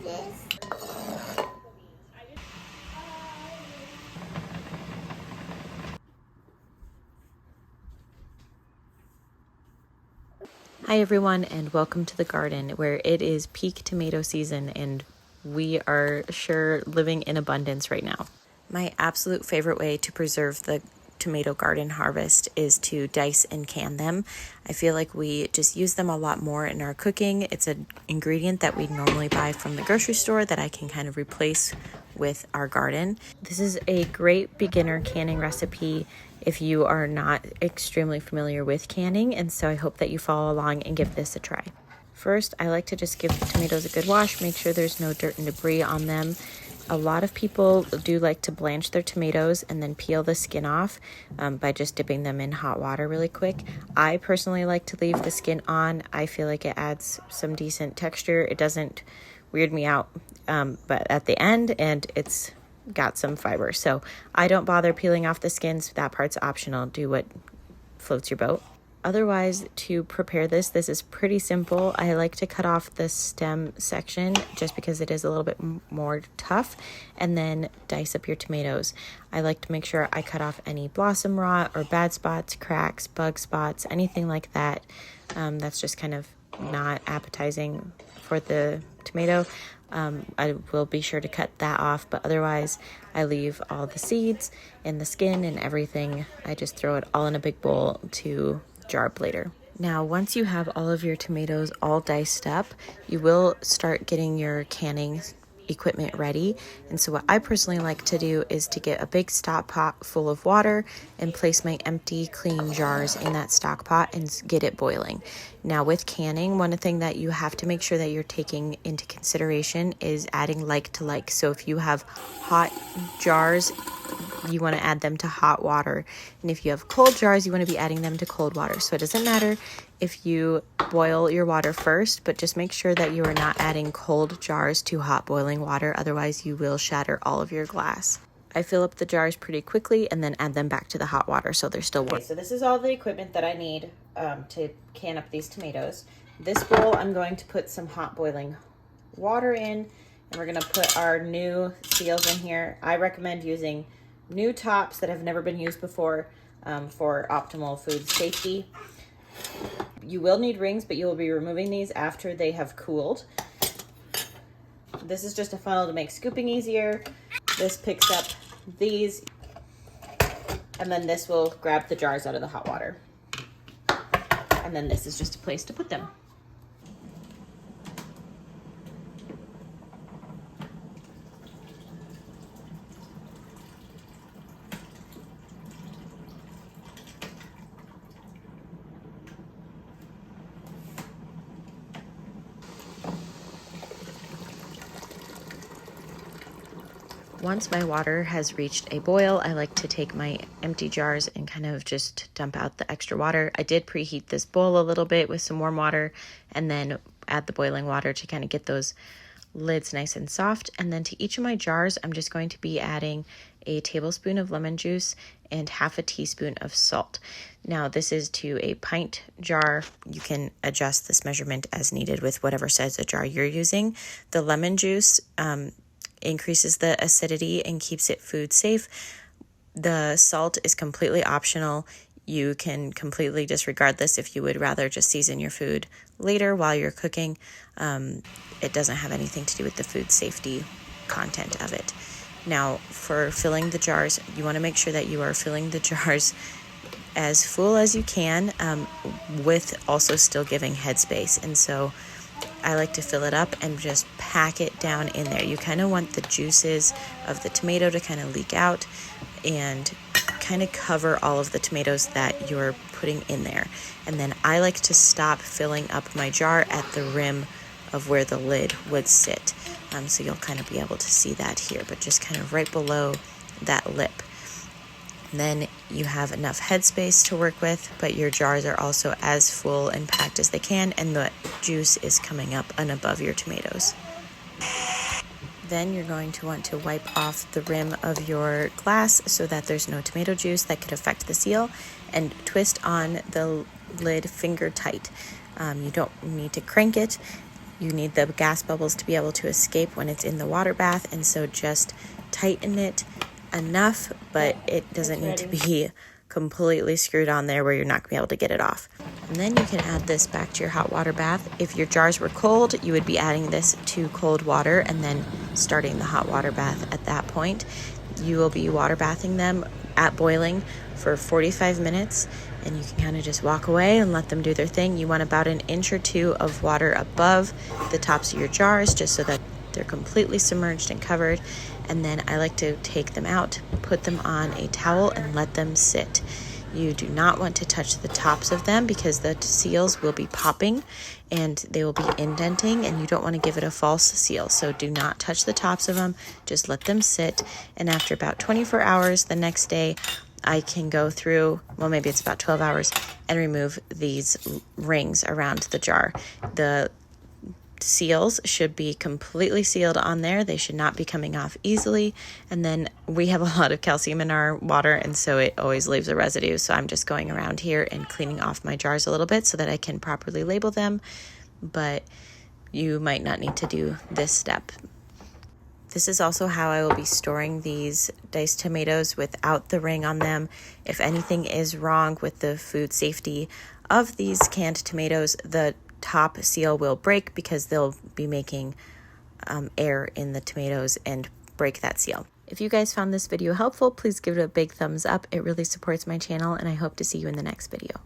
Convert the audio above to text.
Hi everyone, and welcome to the garden where it is peak tomato season and we are sure living in abundance right now. My absolute favorite way to preserve the tomato garden harvest is to dice and can them. I feel like we just use them a lot more in our cooking. It's an ingredient that we normally buy from the grocery store that I can kind of replace with our garden. This is a great beginner canning recipe if you are not extremely familiar with canning, and so I hope that you follow along and give this a try. First, I like to just give the tomatoes a good wash, make sure there's no dirt and debris on them. A lot of people do like to blanch their tomatoes and then peel the skin off by just dipping them in hot water really quick. I personally like to leave the skin on. I feel like it adds some decent texture. It doesn't weird me out, but at the end, and it's got some fiber. So I don't bother peeling off the skins. That part's optional. Do what floats your boat. Otherwise, to prepare this is pretty simple. I like to cut off the stem section just because it is a little bit more tough, and then dice up your tomatoes. I like to make sure I cut off any blossom rot or bad spots, cracks, bug spots, anything like that. That's just kind of not appetizing for the tomato. I will be sure to cut that off, but otherwise I leave all the seeds and the skin and everything. I just throw it all in a big bowl to jar up later. Now, once you have all of your tomatoes all diced up, you will start getting your canning equipment ready. And so what I personally like to do is to get a big stock pot full of water and place my empty clean jars in that stock pot and get it boiling. Now with canning, one thing that you have to make sure that you're taking into consideration is adding like to like. So if you have hot jars, you want to add them to hot water. And if you have cold jars, you want to be adding them to cold water. So it doesn't matter if you boil your water first, but just make sure that you are not adding cold jars to hot boiling water. Otherwise, you will shatter all of your glass. I fill up the jars pretty quickly and then add them back to the hot water so they're still warm. Okay, so this is all the equipment that I need to can up these tomatoes. This bowl, I'm going to put some hot boiling water in, and we're going to put our new seals in here. I recommend using new tops that have never been used before for optimal food safety. You will need rings, but you will be removing these after they have cooled. This is just a funnel to make scooping easier. This picks up these, and then this will grab the jars out of the hot water. And then this is just a place to put them. Once my water has reached a boil, I like to take my empty jars and kind of just dump out the extra water. I did preheat this bowl a little bit with some warm water and then add the boiling water to kind of get those lids nice and soft. And then to each of my jars, I'm just going to be adding a tablespoon of lemon juice and half a teaspoon of salt. Now this is to a pint jar. You can adjust this measurement as needed with whatever size of jar you're using. The lemon juice increases the acidity and keeps it food safe. The salt is completely optional. You can completely disregard this if you would rather just season your food later while you're cooking. It doesn't have anything to do with the food safety content of it. Now, for filling the jars, you want to make sure that you are filling the jars as full as you can, with also still giving headspace. And so I like to fill it up and just pack it down in there. You kind of want the juices of the tomato to kind of leak out and kind of cover all of the tomatoes that you're putting in there. And then I like to stop filling up my jar at the rim of where the lid would sit. So you'll kind of be able to see that here, but just kind of right below that lip. And then you have enough headspace to work with, but your jars are also as full and packed as they can, and the juice is coming up and above your tomatoes. Then you're going to want to wipe off the rim of your glass so that there's no tomato juice that could affect the seal, and twist on the lid finger tight. You don't need to crank it. You need the gas bubbles to be able to escape when it's in the water bath, and so just tighten it enough, but it doesn't need to be completely screwed on there where you're not going to be able to get it off. And then you can add this back to your hot water bath. If your jars were cold, you would be adding this to cold water and then starting the hot water bath at that point. You will be water bathing them at boiling for 45 minutes, and you can kind of just walk away and let them do their thing. You want about 1 inch or 2 of water above the tops of your jars just so that they're completely submerged and covered. And then I like to take them out, put them on a towel, and let them sit. You do not want to touch the tops of them because the seals will be popping and they will be indenting, and you don't want to give it a false seal. So do not touch the tops of them, just let them sit. And after about 24 hours the next day, I can go through, well, maybe it's about 12 hours, and remove these rings around the jar. The seals should be completely sealed on there. They should not be coming off easily. And then we have a lot of calcium in our water, and so it always leaves a residue. So I'm just going around here and cleaning off my jars a little bit so that I can properly label them. But you might not need to do this step. This is also how I will be storing these diced tomatoes without the ring on them. If anything is wrong with the food safety of these canned tomatoes, the top seal will break because they'll be making air in the tomatoes and break that seal. If you guys found this video helpful, please give it a big thumbs up. It really supports my channel, and I hope to see you in the next video.